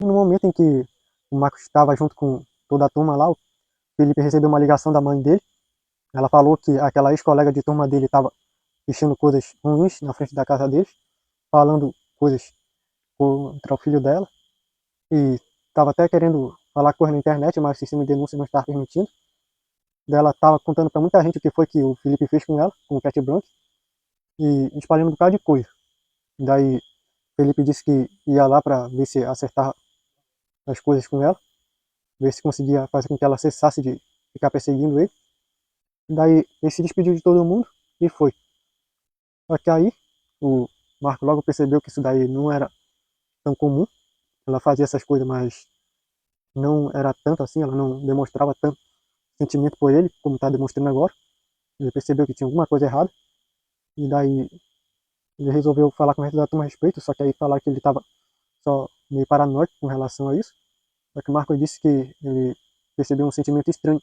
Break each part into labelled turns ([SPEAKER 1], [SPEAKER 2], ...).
[SPEAKER 1] No momento em que o Marcos estava junto com toda a turma lá, o Felipe recebeu uma ligação da mãe dele. Ela falou que aquela ex-colega de turma dele estava vestindo coisas ruins na frente da casa deles, falando coisas contra o filho dela, e estava até querendo falar coisa na internet, mas o sistema de denúncia não estava permitindo. Ela estava contando para muita gente o que foi que o Felipe fez com ela, com o Cat Blanc, e espalhando um bocado de coisa. Daí o Felipe disse que ia lá para ver se acertava as coisas com ela, ver se conseguia fazer com que ela cessasse de ficar perseguindo ele. Daí ele se despediu de todo mundo e foi. Só que aí o Marco logo percebeu que isso daí não era tão comum. Ela fazia essas coisas, mas não era tanto assim, ela não demonstrava tanto sentimento por ele como está demonstrando agora. Ele percebeu que tinha alguma coisa errada e daí ele resolveu falar com o resto da turma a respeito, só que aí falar que ele estava só meio paranoico com relação a isso. Só que o Marco disse que ele percebeu um sentimento estranho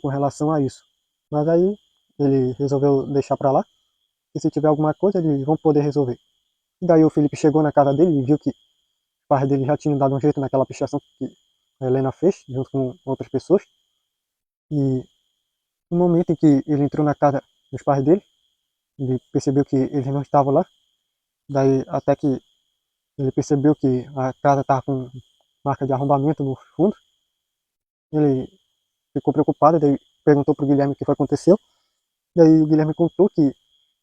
[SPEAKER 1] com relação a isso. Mas aí ele resolveu deixar para lá, e se tiver alguma coisa eles vão poder resolver. E daí o Felipe chegou na casa dele e viu que os pais dele já tinham dado um jeito naquela pichação que a Helena fez, junto com outras pessoas. E no momento em que ele entrou na casa dos pais dele, ele percebeu que eles não estavam lá. Daí até que ele percebeu que a casa estava com marca de arrombamento no fundo. Ele ficou preocupado, daí perguntou para o Guilherme o que foi que aconteceu. Daí o Guilherme contou que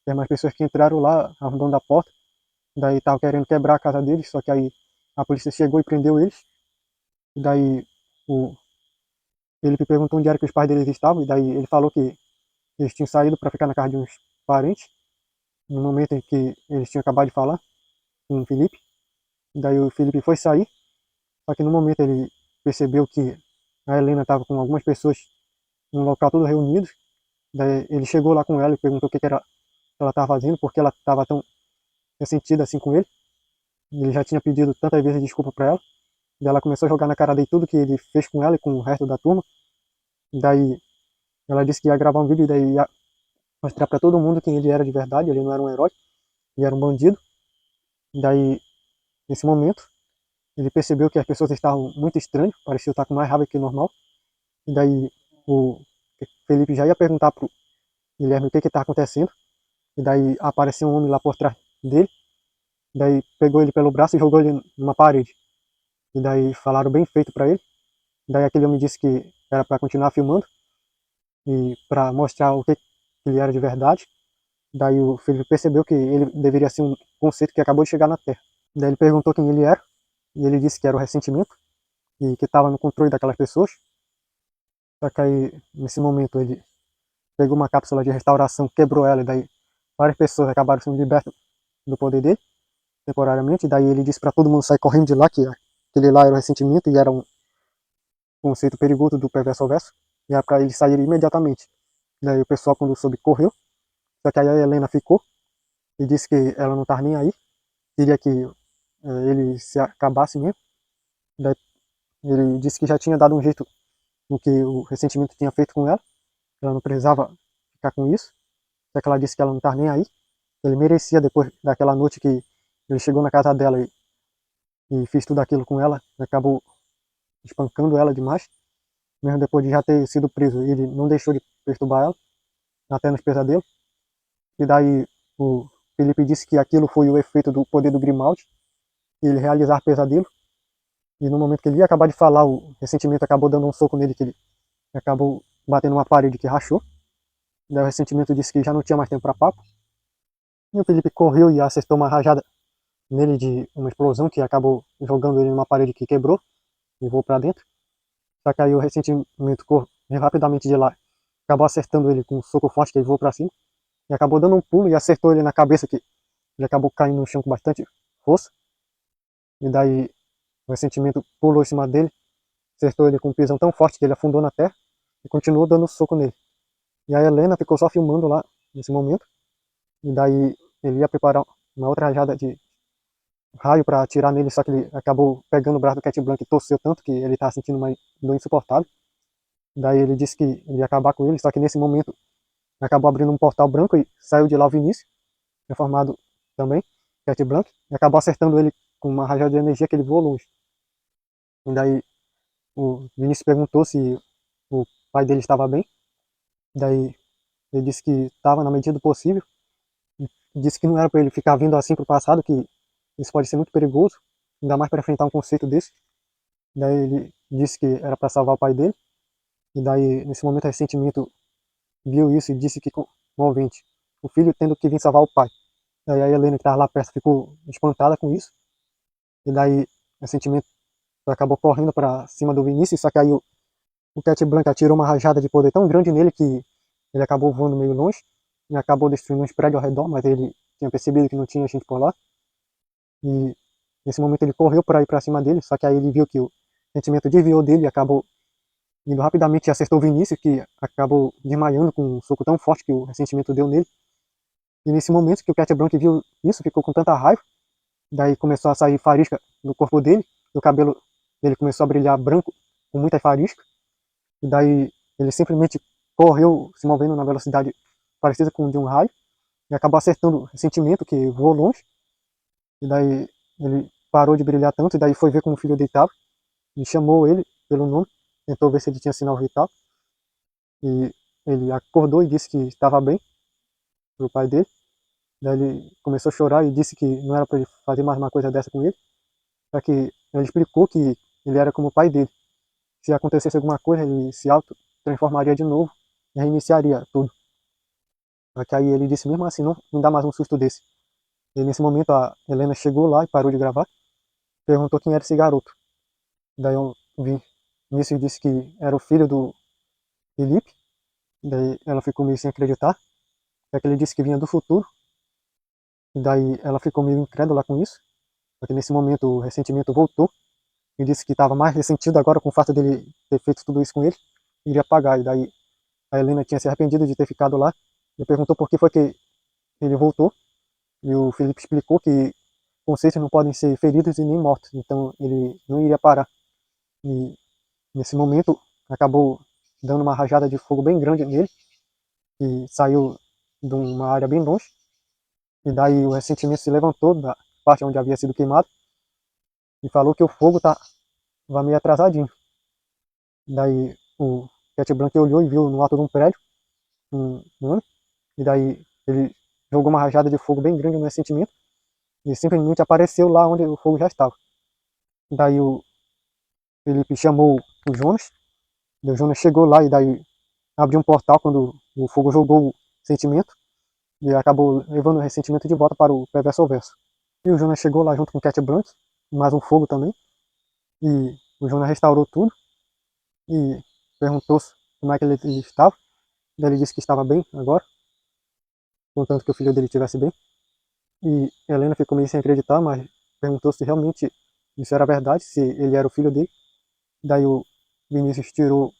[SPEAKER 1] tem mais pessoas que entraram lá arrombando a porta. Daí estavam querendo quebrar a casa deles, só que aí a polícia chegou e prendeu eles. E daí o Felipe perguntou onde era que os pais deles estavam, e daí ele falou que eles tinham saído para ficar na casa de uns parentes, no momento em que eles tinham acabado de falar com o Felipe. E daí o Felipe foi sair, só que no momento ele percebeu que a Helena estava com algumas pessoas num local todo reunidos. Daí ele chegou lá com ela e perguntou o que era que ela estava fazendo, porque ela estava tão ressentida assim com ele. E ele já tinha pedido tantas vezes desculpa para ela. Daí ela começou a jogar na cara dele tudo que ele fez com ela e com o resto da turma. Daí ela disse que ia gravar um vídeo e daí ia mostrar para todo mundo quem ele era de verdade. Ele não era um herói, ele era um bandido. Daí, nesse momento, ele percebeu que as pessoas estavam muito estranhas, parecia estar com mais raiva que o normal. E daí o Felipe já ia perguntar pro Guilherme o que está acontecendo. E daí apareceu um homem lá por trás dele. Daí pegou ele pelo braço e jogou ele numa parede. E daí falaram bem feito para ele. Daí aquele homem disse que era para continuar filmando e para mostrar o que ele era de verdade. Daí o Felipe percebeu que ele deveria ser um conceito que acabou de chegar na Terra. Daí ele perguntou quem ele era e ele disse que era o ressentimento e que estava no controle daquelas pessoas. Só que aí, nesse momento, ele pegou uma cápsula de restauração, quebrou ela e daí várias pessoas acabaram sendo libertas do poder dele, temporariamente. E daí ele disse para todo mundo sair correndo de lá, que aquele lá era o ressentimento e era um conceito perigoso do perverso ao verso. E era para ele sair imediatamente. Daí o pessoal, quando soube, correu. Só que aí a Helena ficou e disse que ela não estava nem aí. Queria que ele se acabasse mesmo. Daí ele disse que já tinha dado um jeito no que o ressentimento tinha feito com ela. Ela não precisava ficar com isso. Só que ela disse que ela não estava nem aí. Ele merecia, depois daquela noite que ele chegou na casa dela e fez tudo aquilo com ela, acabou espancando ela demais. Mesmo depois de já ter sido preso, ele não deixou de perturbar ela, até nos pesadelos. E daí o Felipe disse que aquilo foi o efeito do poder do Grimaldi, ele realizar pesadelo. E no momento que ele ia acabar de falar, o ressentimento acabou dando um soco nele, que ele acabou batendo uma parede que rachou. Daí o ressentimento disse que já não tinha mais tempo para papo. E o Felipe correu e acertou uma rajada nele de uma explosão que acabou jogando ele numa parede que quebrou e voou para dentro. Só que aí o ressentimento correu rapidamente de lá, acabou acertando ele com um soco forte que ele voou para cima e acabou dando um pulo e acertou ele na cabeça, que ele acabou caindo no chão com bastante força. E daí o ressentimento pulou em cima dele, acertou ele com um pisão tão forte que ele afundou na terra e continuou dando soco nele. E a Helena ficou só filmando lá nesse momento. E daí ele ia preparar uma outra rajada de raio para atirar nele, só que ele acabou pegando o braço do Cat Blanc e torceu tanto que ele estava sentindo uma dor insuportável. Daí ele disse que ele ia acabar com ele, só que nesse momento acabou abrindo um portal branco e saiu de lá o Vinícius, reformado também, Cat Blanc, e acabou acertando ele com uma rajada de energia que ele voou longe. E daí o Vinícius perguntou se o pai dele estava bem. Daí ele disse que estava na medida do possível. Disse que não era para ele ficar vindo assim pro passado, que isso pode ser muito perigoso, ainda mais para enfrentar um conceito desse. Daí ele disse que era para salvar o pai dele. E daí, nesse momento, o ressentimento viu isso e disse que, comovente, o filho tendo que vir salvar o pai. Daí a Helena, que estava lá perto, ficou espantada com isso. E daí, o ressentimento acabou correndo para cima do Vinícius, só que aí o Cat Blanca atirou uma rajada de poder tão grande nele que ele acabou voando meio longe e acabou destruindo uns prédios ao redor, mas ele tinha percebido que não tinha gente por lá. E nesse momento ele correu para ir para cima dele, só que aí ele viu que o sentimento desviou dele e acabou indo rapidamente e acertou o Vinícius, que acabou desmaiando com um soco tão forte que o ressentimento deu nele. E nesse momento que o Cat Blanc viu isso, ficou com tanta raiva, daí começou a sair faísca do corpo dele, e o cabelo dele começou a brilhar branco, com muita faísca, e daí ele simplesmente correu, se movendo na velocidade parecida com de um raio, e acabou acertando o ressentimento, que voou longe, e daí ele parou de brilhar tanto, e daí foi ver como o filho dele estava, e chamou ele pelo nome, tentou ver se ele tinha sinal vital, e ele acordou e disse que estava bem, pro pai dele. Daí ele começou a chorar e disse que não era para ele fazer mais uma coisa dessa com ele, só que ele explicou que ele era como o pai dele. Se acontecesse alguma coisa, ele se auto-transformaria de novo e reiniciaria tudo. Só que aí ele disse mesmo assim, não, não dá mais um susto desse. E nesse momento a Helena chegou lá e parou de gravar, perguntou quem era esse garoto. Daí eu vi, Vinícius disse que era o filho do Felipe, daí ela ficou meio sem acreditar, só que ele disse que vinha do futuro, e daí ela ficou meio incrédula com isso, porque nesse momento o ressentimento voltou, e disse que estava mais ressentido agora com o fato dele ter feito tudo isso com ele, e iria pagar, e daí a Helena tinha se arrependido de ter ficado lá, e perguntou por que foi que ele voltou, e o Felipe explicou que conceitos não podem ser feridos e nem mortos, então ele não iria parar. E nesse momento acabou dando uma rajada de fogo bem grande nele, e saiu de uma área bem longe, e daí o ressentimento se levantou da parte onde havia sido queimado, e falou que o fogo estava meio atrasadinho. Daí o Cat Blanc olhou e viu no alto de um prédio um homem, e daí ele jogou uma rajada de fogo bem grande no ressentimento, e simplesmente apareceu lá onde o fogo já estava. Daí o Felipe chamou o Jonas, e o Jonas chegou lá e daí abriu um portal quando o fogo jogou o sentimento, e acabou levando o ressentimento de volta para o Perverso ao Verso. E o Jonas chegou lá junto com o Cat Blanc, mais um fogo também, e o Jonas restaurou tudo, e perguntou como é que ele estava, e ele disse que estava bem agora, contanto que o filho dele estivesse bem. E Helena ficou meio sem acreditar, mas perguntou se realmente isso era verdade, se ele era o filho dele. Daí o Vinícius tirou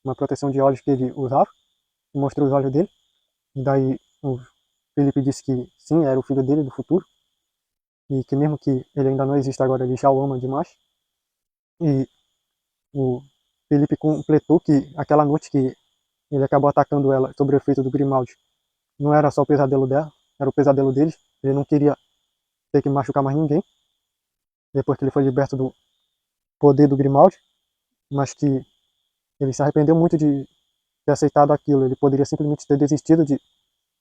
[SPEAKER 1] uma proteção de olhos que ele usava e mostrou os olhos dele. E daí o Felipe disse que sim, era o filho dele do futuro, e que mesmo que ele ainda não exista agora, ele já o ama demais. E o Felipe completou que aquela noite que ele acabou atacando ela sob o efeito do Grimaldi não era só o pesadelo dela, era o pesadelo dele. Ele não queria ter que machucar mais ninguém, depois que ele foi liberto do poder do Grimaldi, mas que ele se arrependeu muito de ter aceitado aquilo. Ele poderia simplesmente ter desistido de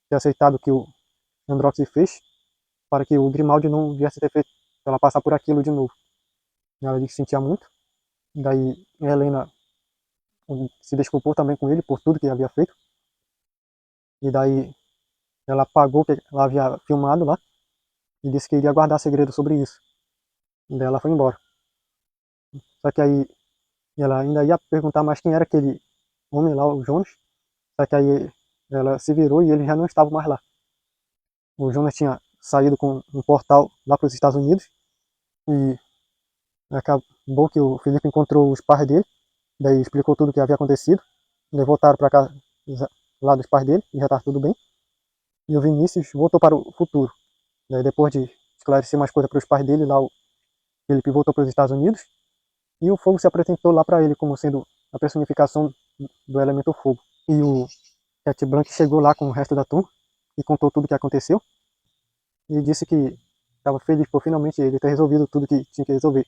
[SPEAKER 1] ter aceitado o que o Androx fez, para que o Grimaldi não viesse ter feito ela passar por aquilo de novo. Ela disse que sentia muito, daí a Helena se desculpou também com ele por tudo que ele havia feito, e daí ela apagou o que ela havia filmado lá, e disse que iria guardar segredo sobre isso. E daí ela foi embora. Só que aí ela ainda ia perguntar mais quem era aquele homem lá, o Jonas, só que aí ela se virou e ele já não estava mais lá. O Jonas tinha saído com um portal lá para os Estados Unidos, e acabou que o Felipe encontrou os pais dele, daí explicou tudo o que havia acontecido, eles voltaram para casa lá dos pais dele, e já estava tudo bem, e o Vinícius voltou para o futuro. Daí depois de esclarecer mais coisas para os pais dele, lá o Felipe voltou para os Estados Unidos, e o fogo se apresentou lá para ele como sendo a personificação do elemento fogo. E o Cat Blanc chegou lá com o resto da turma e contou tudo o que aconteceu, e disse que estava feliz por finalmente ele ter resolvido tudo que tinha que resolver.